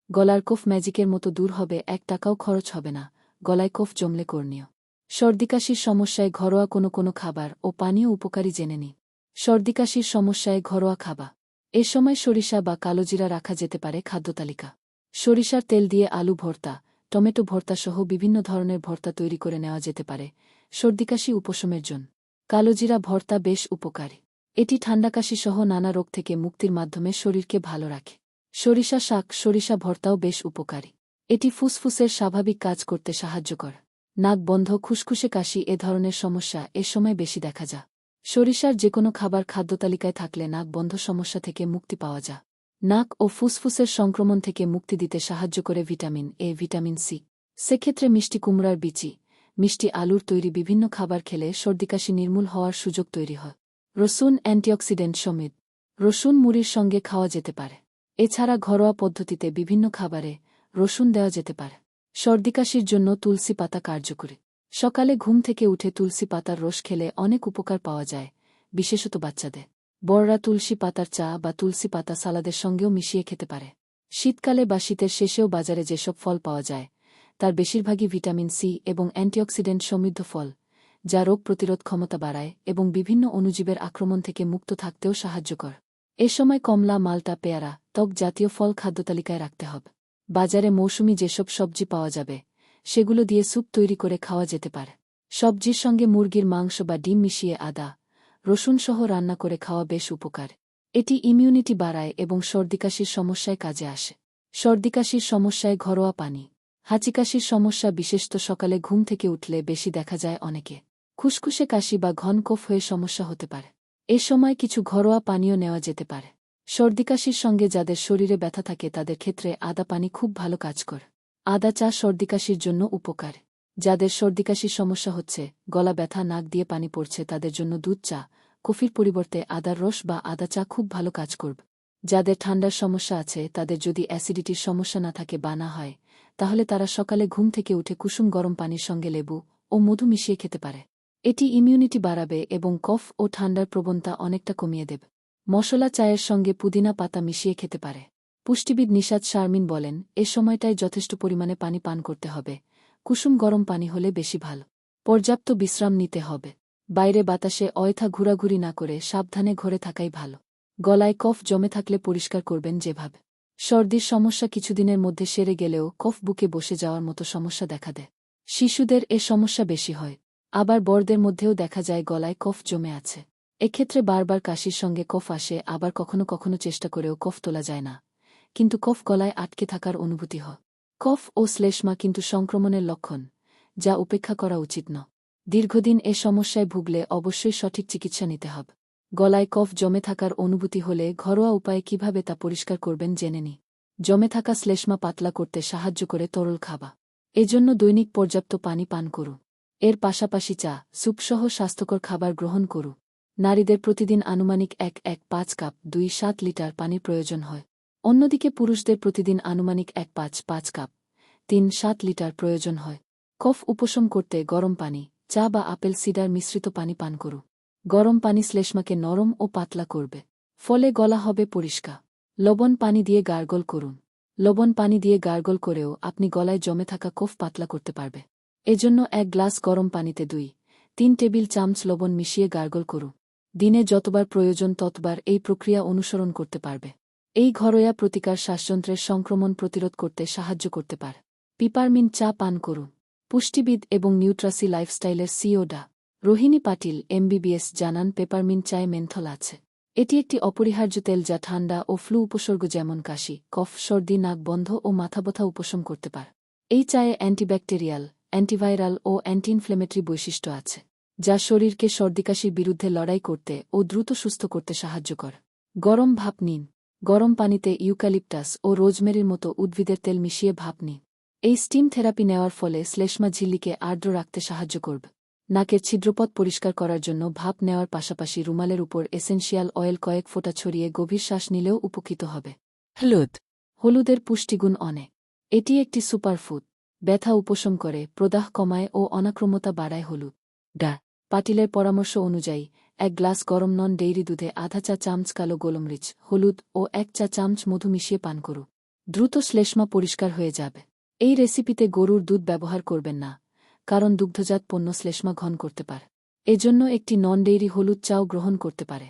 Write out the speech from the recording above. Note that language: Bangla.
গলার কফ ম্যাজিকের মতো দূর হবে, 1 টাকাও খরচ হবে না। গলায় কফ জমলে করণীয়। সর্দিকাশির সমস্যায় ঘরোয়া কোনো খাবার ও পানীয় উপকারী জেনে নিই। সর্দিকাশির সমস্যায় ঘরোয়া খাবার। এ সময় সরিষা বা কালোজিরা রাখা যেতে পারে খাদ্যতালিকা। সরিষার তেল দিয়ে আলু ভর্তা, টমেটো ভর্তা সহ বিভিন্ন ধরনের ভর্তা তৈরি করে নেওয়া যেতে পারে সর্দিকাশি উপশমের জন্য। কালোজিরা ভর্তা বেশ উপকারী। এটি ঠান্ডাকাশি সহ নানা রোগ থেকে মুক্তির মাধ্যমে শরীরকে ভালো রাখে। সরিষা শাক, সরিষা ভর্তাও বেশ উপকারী। এটি ফুসফুসের স্বাভাবিক কাজ করতে সাহায্য করে। নাক বন্ধ, খুসখুসে কাশি এ ধরনের সমস্যা এ সময় বেশি দেখা যায়। সরিষার যেকোনো খাবার খাদ্যতালিকায় থাকলে নাক বন্ধ সমস্যা থেকে মুক্তি পাওয়া যায়। নাক ও ফুসফুসের সংক্রমণ থেকে মুক্তি দিতে সাহায্য করে ভিটামিন এ, ভিটামিন সি। সেক্ষেত্রে মিষ্টি কুমড়ার বিচি, মিষ্টি আলুর তৈরি বিভিন্ন খাবার খেলে সর্দিকাশি নির্মূল হওয়ার সুযোগ তৈরি হয়। রসুন অ্যান্টিঅক্সিডেন্ট সমৃদ্ধ। রসুন মুড়ির সঙ্গে খাওয়া যেতে পারে। এছাড়া ঘরোয়া পদ্ধতিতে বিভিন্ন খাবারে রসুন দেওয়া যেতে পারে। সর্দিকাশির জন্য তুলসী পাতা কার্যকরী। সকালে ঘুম থেকে উঠে তুলসী পাতার রস খেলে অনেক উপকার পাওয়া যায়, বিশেষত বাচ্চাদের। বড়রা তুলসী পাতার চা বা তুলসী পাতা সালাদের সঙ্গেও মিশিয়ে খেতে পারে। শীতকালে বা শীতের শেষেও বাজারে যেসব ফল পাওয়া যায় তার বেশিরভাগই ভিটামিন সি এবং অ্যান্টিঅক্সিডেন্ট সমৃদ্ধ ফল, যা রোগ প্রতিরোধ ক্ষমতা বাড়ায় এবং বিভিন্ন অণুজীবের আক্রমণ থেকে মুক্ত থাকতেও সাহায্য করে। এ সময় কমলা, মাল্টা, পেয়ারা, ত্বক জাতীয় ফল খাদ্যতালিকায় রাখতে হবে। বাজারে মৌসুমি যেসব সবজি পাওয়া যাবে সেগুলো দিয়ে স্যুপ তৈরি করে খাওয়া যেতে পারে। সবজির সঙ্গে মুরগির মাংস বা ডিম মিশিয়ে আদা, রসুন সহ রান্না করে খাওয়া বেশ উপকার। এটি ইমিউনিটি বাড়ায় এবং সর্দিকাশির সমস্যায় কাজে আসে। সর্দিকাশির সমস্যায় ঘরোয়া পানি। হাঁচিকাশির সমস্যা বিশেষত সকালে ঘুম থেকে উঠলে বেশি দেখা যায় অনেকে। খুসখুসে কাশি বা ঘন কফ হয়ে সমস্যা হতে পারে। এ সময় কিছু ঘরোয়া পানীয় নেওয়া যেতে পারে। সর্দিকাশির সঙ্গে যাদের শরীরে ব্যথা থাকে তাদের ক্ষেত্রে আদা পানি খুব ভালো কাজ করে। আদা চা সর্দিকাশির জন্য উপকার। যাদের সর্দিকাশির সমস্যা হচ্ছে, গলা ব্যথা, নাক দিয়ে পানি পড়ছে, তাদের জন্য দুধ চা, কফির পরিবর্তে আদার রস বা আদা চা খুব ভালো কাজ করবে। যাদের ঠান্ডার সমস্যা আছে তাদের যদি অ্যাসিডিটির সমস্যা না থাকে বা না হয়, তাহলে তারা সকালে ঘুম থেকে উঠে কুসুম গরম পানির সঙ্গে লেবু ও মধু মিশিয়ে খেতে পারে। এটি ইমিউনিটি বাড়াবে এবং কফ ও ঠান্ডার প্রবণতা অনেকটা কমিয়ে দেবে। মশলা চায়ের সঙ্গে পুদিনা পাতা মিশিয়ে খেতে পারে। পুষ্টিবিদ নিশাত শারমিন বলেন, এ সময়টায় যথেষ্ট পরিমাণে পানি পান করতে হবে। কুসুম গরম পানি হলে বেশি ভালো। পর্যাপ্ত বিশ্রাম নিতে হবে। বাইরে বাতাসে অযথা ঘোরাঘুরি না করে সাবধানে ঘরে থাকাই ভালো। গলায় কফ জমে থাকলে পরিষ্কার করবেন যেভাবে। সর্দির সমস্যা কিছুদিনের মধ্যে সেরে গেলেও কফ বুকে বসে যাওয়ার মতো সমস্যা দেখা দেয়। শিশুদের এ সমস্যা বেশি হয়। আবার বড়দের মধ্যেও দেখা যায় গলায় কফ জমে আছে। এক্ষেত্রে বারবার কাশির সঙ্গে কফ আসে, আবার কখনো কখনো চেষ্টা করেও কফ তোলা যায় না, কিন্তু কফ গলায় আটকে থাকার অনুভূতি হয়। কফ ও শ্লেষ্মা কিন্তু সংক্রমণের লক্ষণ, যা উপেক্ষা করা উচিত নয়। দীর্ঘদিন এ সমস্যায় ভুগলে অবশ্যই সঠিক চিকিৎসা নিতে হবে। গলায় কফ জমে থাকার অনুভূতি হলে ঘরোয়া উপায়ে কিভাবে তা পরিষ্কার করবেন জেনে নিই। জমে থাকা শ্লেষ্মা পাতলা করতে সাহায্য করে তরল খাবার। এজন্য দৈনিক পর্যাপ্ত পানি পান করুন। এর পাশাপাশি চা, স্যুপসহ স্বাস্থ্যকর খাবার গ্রহণ করুন। নারীদের প্রতিদিন আনুমানিক 1-1-5 কাপ 2-7 লিটার পানির প্রয়োজন হয়। অন্যদিকে পুরুষদের প্রতিদিন আনুমানিক 1-5-5 কাপ 3-7 লিটার প্রয়োজন হয়। কফ উপশম করতে গরম পানি, চা বা আপেল সিডার মিশ্রিত পানি পান করুন। গরম পানি শ্লেষ্মাকে নরম ও পাতলা করবে, ফলে গলা হবে পরিষ্কার। লবণ পানি দিয়ে গার্গল করুন। লবণ পানি দিয়ে গার্গল করেও আপনি গলায় জমে থাকা কফ পাতলা করতে পারবে। এজন্য 1 গ্লাস গরম পানিতে 2-3 টেবিল চামচ লবণ মিশিয়ে গার্গল করুন। দিনে যতবার প্রয়োজন ততবার এই প্রক্রিয়া অনুসরণ করতে পারবে। এই ঘরোয়া প্রতিকার শ্বাসযন্ত্রের সংক্রমণ প্রতিরোধ করতে সাহায্য করতে পারে। পিপারমিন্ট চা পান করুন। পুষ্টিবিদ এবং নিউট্রাসি লাইফস্টাইলের সিইও ডা. রোহিণী পাটিল এমবিবিএস জানান, পেপারমিন্ট চায়ে মেন্থল আছে। এটি একটি অপরিহার্য তেল যা ঠান্ডা ও ফ্লু উপসর্গ যেমন কাশি, কফ, সর্দি, নাক বন্ধ ও মাথাব্যথা উপশম করতে পারে। এই চায়ে অ্যান্টিব্যাকটেরিয়াল, অ্যান্টিভাইরাল ও অ্যান্টি ইনফ্লেমেটরি বৈশিষ্ট্য আছে, যা শরীরকে সর্দিকাশির বিরুদ্ধে লড়াই করতে ও দ্রুত সুস্থ করতে সাহায্য করে। গরম ভাপ নিন। গরম পানিতে ইউক্যালিপটাস ও রোজমেরির মতো উদ্ভিদের তেল মিশিয়ে ভাপ নিন। এই স্টিম থেরাপি নেওয়ার ফলে শ্লেষ্মা ঝিল্লিকে আর্দ্র রাখতে সাহায্য করবে। নাকের ছিদ্রপথ পরিষ্কার করার জন্য ভাপ নেওয়ার পাশাপাশি রুমালের উপর এসেনশিয়াল অয়েল কয়েক ফোঁটা ছড়িয়ে গভীর শ্বাস নিলেও উপকৃত হবে। হলুদ। হলুদের পুষ্টিগুণ অনেক। এটি একটি সুপারফুড। ব্যথা উপশম করে, প্রদাহ কমায় ও অনাক্রম্যতা বাড়ায়। হলুদ। ডা. পাটিলের পরামর্শ অনুযায়ী 1 গ্লাস গরম নন ডেইরি দুধে আধা চা চামচ কালো গোলমরিচ, হলুদ ও 1 চা চামচ মধু মিশিয়ে পান করুন। দ্রুত শ্লেষ্মা পরিষ্কার হয়ে যাবে। এই রেসিপিতে গরুর দুধ ব্যবহার করবেন না, কারণ দুগ্ধজাত পণ্য শ্লেষ্মা ঘন করতে পারে। এজন্য একটি নন ডেইরি হলুদ চাও গ্রহণ করতে পারে।